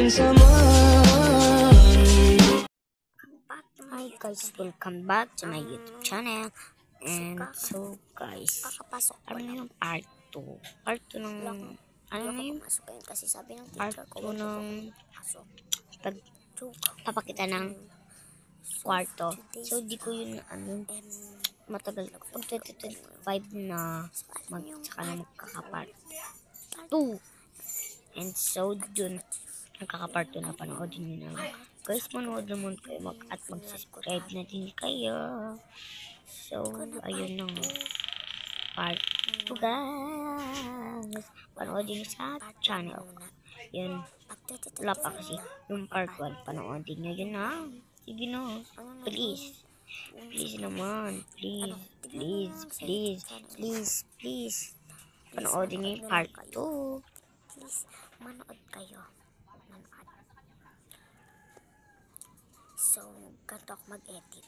Hi guys, welcome back to my YouTube channel. And so guys, ano na yung part 2? Part 2 ng, ano na yung part 2 ng pagpapakita ng kwarto. So di ko yun, matagal. Pag 2025 na, saka na magkaka-part 2. And so dun, nagkaka-part 2 na, panoodin nyo na. Guys, manood naman kayo at mag-subscribe na din kayo. So, ayun na. Part 2 guys. Panoodin nyo sa channel. Yun. Wala pa kasi. Yung part 1, panoodin nyo yun na. Sige na. Please. Please naman. Please. Please. Please. Please. Please. Panoodin nyo yung part 2. Please, manood kayo. So, ganito ako mag-edit.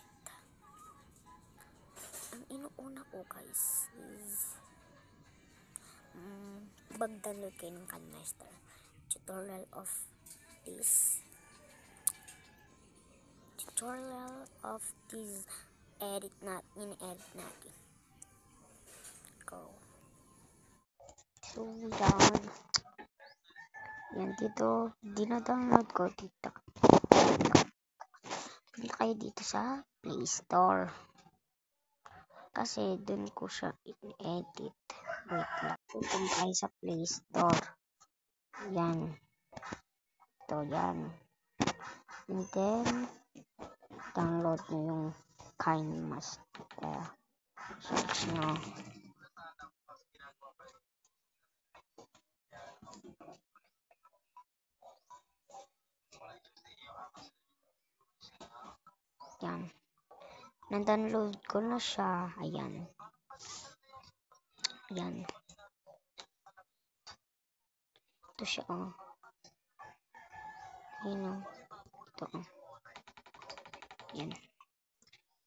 Ang inuuna ko guys is mag-download kayo ng KineMaster. Tutorial of this in-edit natin. Go. So, yan dito, dina-download ko dito. Punta kayo dito sa Play Store. Kasi dun ko siya in-edit. Wait lang. Punta kayo sa Play Store. Yan. Ito, yan. And then, download nyo yung KineMaster. Search nyo. Yan. Na-download ko na siya. Ayan. Ayan. Ito siya, oh. Ayan, oh. Ito, oh. Ayan.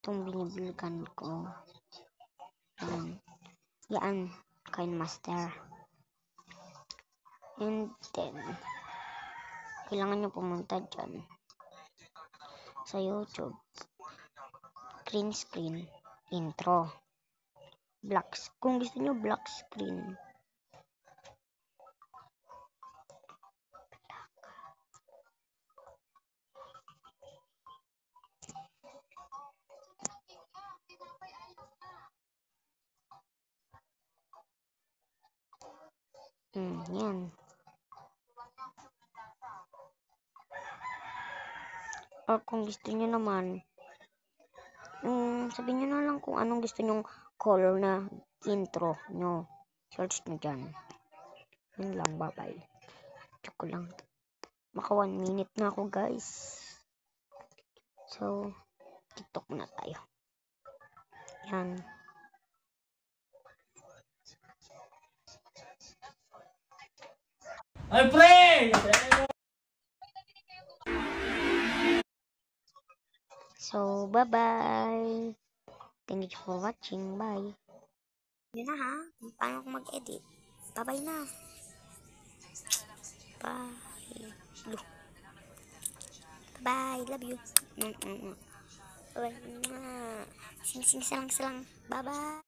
Itong binibiligan ko. Ayan. Yan. KineMaster. And then, kailangan nyo pumunta dyan sa YouTube. Green screen. Intro. Kung gusto nyo black screen. Yan. Or kung gusto nyo naman, sabihin nyo na lang kung anong gusto nyong color na intro nyo. Search nyo dyan. Yun lang, bye-bye. Check ko lang. Maka 1 minute na ako, guys. So, TikTok na tayo. Yan. Ay, pre! So, bye-bye. Thank you for watching. Bye. Yun na ha, kung paano ako mag-edit. Bye-bye na. Bye. Bye. Love you. Bye. Sing-sing salang-salang. Bye-bye.